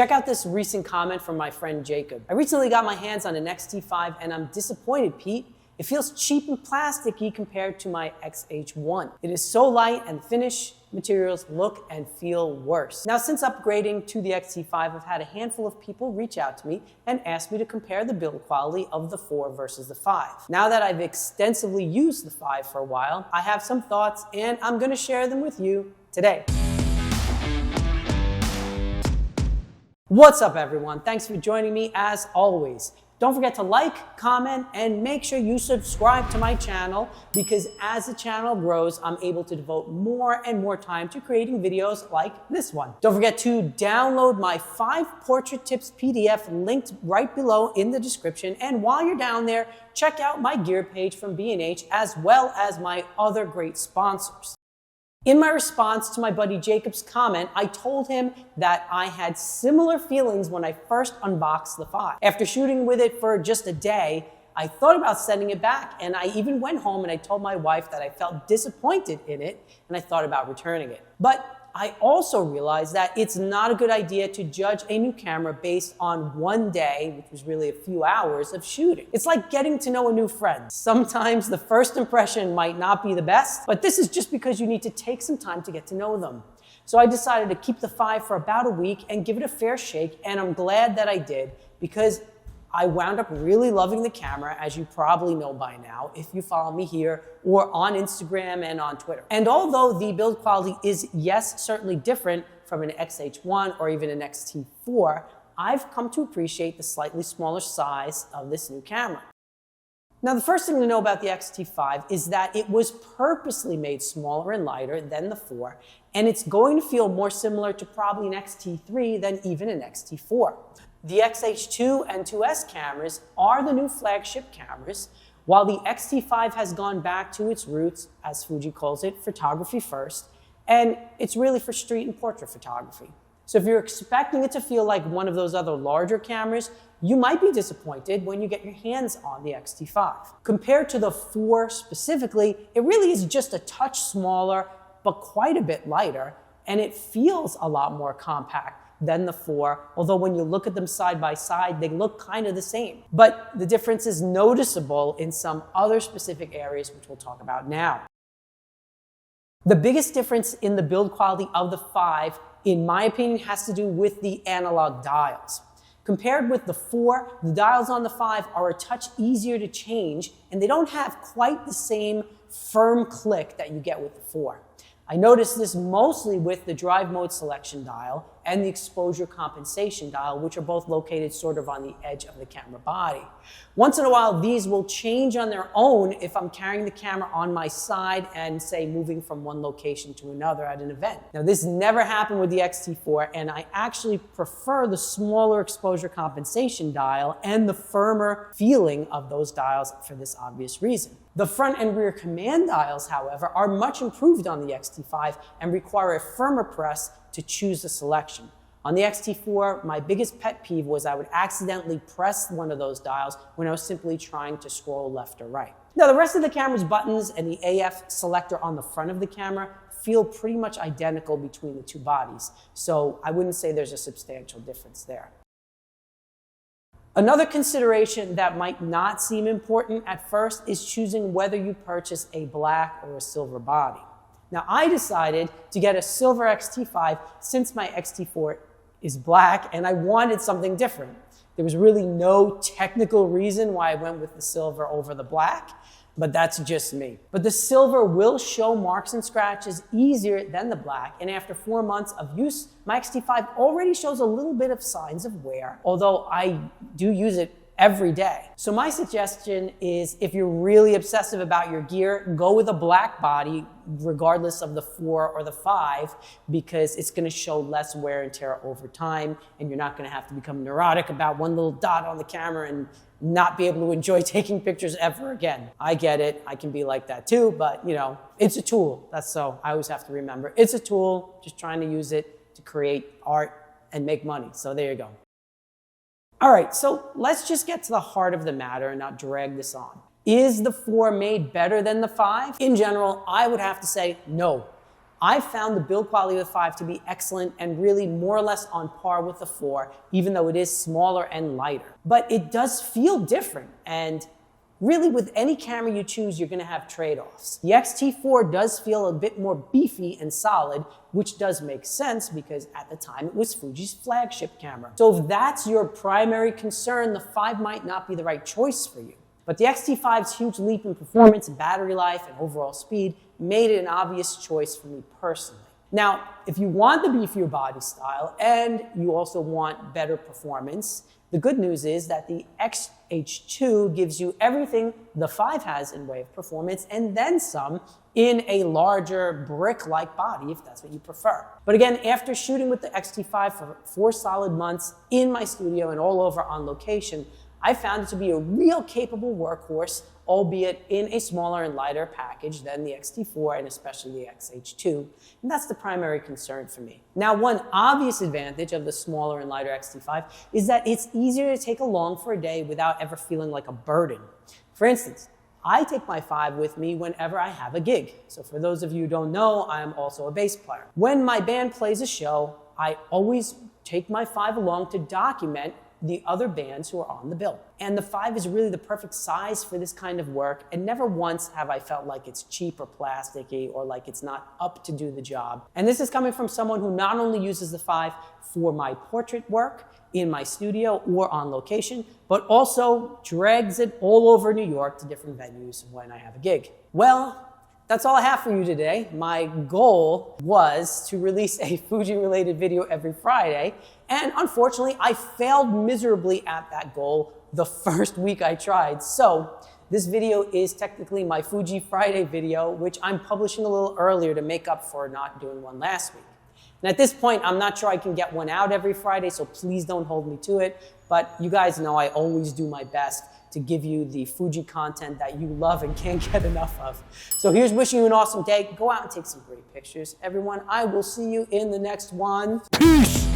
Check out this recent comment from my friend Jacob. I recently got my hands on an X-T5 and I'm disappointed, Pete. It feels cheap and plasticky compared to my XH1. It is so light and the finish materials look and feel worse. Now, since upgrading to the X-T5, I've had a handful of people reach out to me and ask me to compare the build quality of the 4 versus the 5. Now that I've extensively used the 5 for a while, I have some thoughts and I'm gonna share them with you today. What's up, everyone? Thanks for joining me as always. Don't forget to like, comment, and make sure you subscribe to my channel because as the channel grows, I'm able to devote more and more time to creating videos like this one. Don't forget to download my 5 portrait tips PDF linked right below in the description. And while you're down there, check out my gear page from B&H as well as my other great sponsors. In my response to my buddy Jacob's comment, I told him that I had similar feelings when I first unboxed the 5. After shooting with it for just a day, I thought about sending it back, and I even went home and I told my wife that I felt disappointed in it, and I thought about returning it. But I also realized that it's not a good idea to judge a new camera based on one day, which was really a few hours of shooting. It's like getting to know a new friend. Sometimes the first impression might not be the best, but this is just because you need to take some time to get to know them. So I decided to keep the 5 for about a week and give it a fair shake, and I'm glad that I did because I wound up really loving the camera, as you probably know by now, if you follow me here or on Instagram and on Twitter. And although the build quality is, yes, certainly different from an XH1 or even an XT4, I've come to appreciate the slightly smaller size of this new camera. Now, the first thing to know about the XT5 is that it was purposely made smaller and lighter than the 4, and it's going to feel more similar to probably an XT3 than even an XT4. The XH2 and 2S cameras are the new flagship cameras, while the XT5 has gone back to its roots, as Fuji calls it, photography first, and it's really for street and portrait photography. So if you're expecting it to feel like one of those other larger cameras, you might be disappointed when you get your hands on the XT5. Compared to the 4 specifically, it really is just a touch smaller, but quite a bit lighter, and it feels a lot more compact than the 4, although when you look at them side by side, they look kind of the same. But the difference is noticeable in some other specific areas, which we'll talk about now. The biggest difference in the build quality of the 5, in my opinion, has to do with the analog dials. Compared with the 4, the dials on the 5 are a touch easier to change, and they don't have quite the same firm click that you get with the 4. I noticed this mostly with the drive mode selection dial and the exposure compensation dial, which are both located sort of on the edge of the camera body. Once in a while, these will change on their own if I'm carrying the camera on my side and, say, moving from one location to another at an event. Now, this never happened with the X-T4, and I actually prefer the smaller exposure compensation dial and the firmer feeling of those dials for this obvious reason. The front and rear command dials, however, are much improved on the X-T5 and require a firmer press to choose the selection. On the X-T4, my biggest pet peeve was I would accidentally press one of those dials when I was simply trying to scroll left or right. Now, the rest of the camera's buttons and the AF selector on the front of the camera feel pretty much identical between the two bodies, so I wouldn't say there's a substantial difference there. Another consideration that might not seem important at first is choosing whether you purchase a black or a silver body. Now, I decided to get a silver X-T5 since my X-T4 is black and I wanted something different. There was really no technical reason why I went with the silver over the black, but that's just me. But the silver will show marks and scratches easier than the black, and after 4 months of use, my X-T5 already shows a little bit of signs of wear, although I do use it every day. So my suggestion is, if you're really obsessive about your gear, go with a black body regardless of the 4 or the 5, because it's going to show less wear and tear over time, and you're not going to have to become neurotic about one little dot on the camera and not be able to enjoy taking pictures ever again. I get it. I can be like that too, but you know, it's a tool. That's so I always have to remember. It's a tool, just trying to use it to create art and make money. So there you go. All right, so let's just get to the heart of the matter and not drag this on. Is the 4 made better than the 5? In general, I would have to say no. I found the build quality of the 5 to be excellent and really more or less on par with the 4, even though it is smaller and lighter. But it does feel different, and really, with any camera you choose, you're gonna have trade-offs. The X-T4 does feel a bit more beefy and solid, which does make sense because at the time it was Fuji's flagship camera. So if that's your primary concern, the 5 might not be the right choice for you. But the X-T5's huge leap in performance, battery life, and overall speed made it an obvious choice for me personally. Now, if you want the beefier body style and you also want better performance, the good news is that the XH2 gives you everything the 5 has in way of performance and then some in a larger brick-like body if that's what you prefer. But again, after shooting with the X-T5 for 4 solid months in my studio and all over on location, I found it to be a real capable workhorse, albeit in a smaller and lighter package than the X-T4 and especially the XH2. And that's the primary concern for me. Now, one obvious advantage of the smaller and lighter X-T5 is that it's easier to take along for a day without ever feeling like a burden. For instance, I take my 5 with me whenever I have a gig. So for those of you who don't know, I am also a bass player. When my band plays a show, I always take my 5 along to document the other bands who are on the bill. And the 5 is really the perfect size for this kind of work, and never once have I felt like it's cheap or plasticky or like it's not up to do the job. And this is coming from someone who not only uses the 5 for my portrait work in my studio or on location, but also drags it all over New York to different venues when I have a gig. Well, that's all I have for you today. My goal was to release a Fuji-related video every Friday, and unfortunately, I failed miserably at that goal the first week I tried. So this video is technically my Fuji Friday video, which I'm publishing a little earlier to make up for not doing one last week. And at this point, I'm not sure I can get one out every Friday, so please don't hold me to it. But you guys know I always do my best to give you the Fuji content that you love and can't get enough of. So here's wishing you an awesome day. Go out and take some great pictures. Everyone, I will see you in the next one. Peace!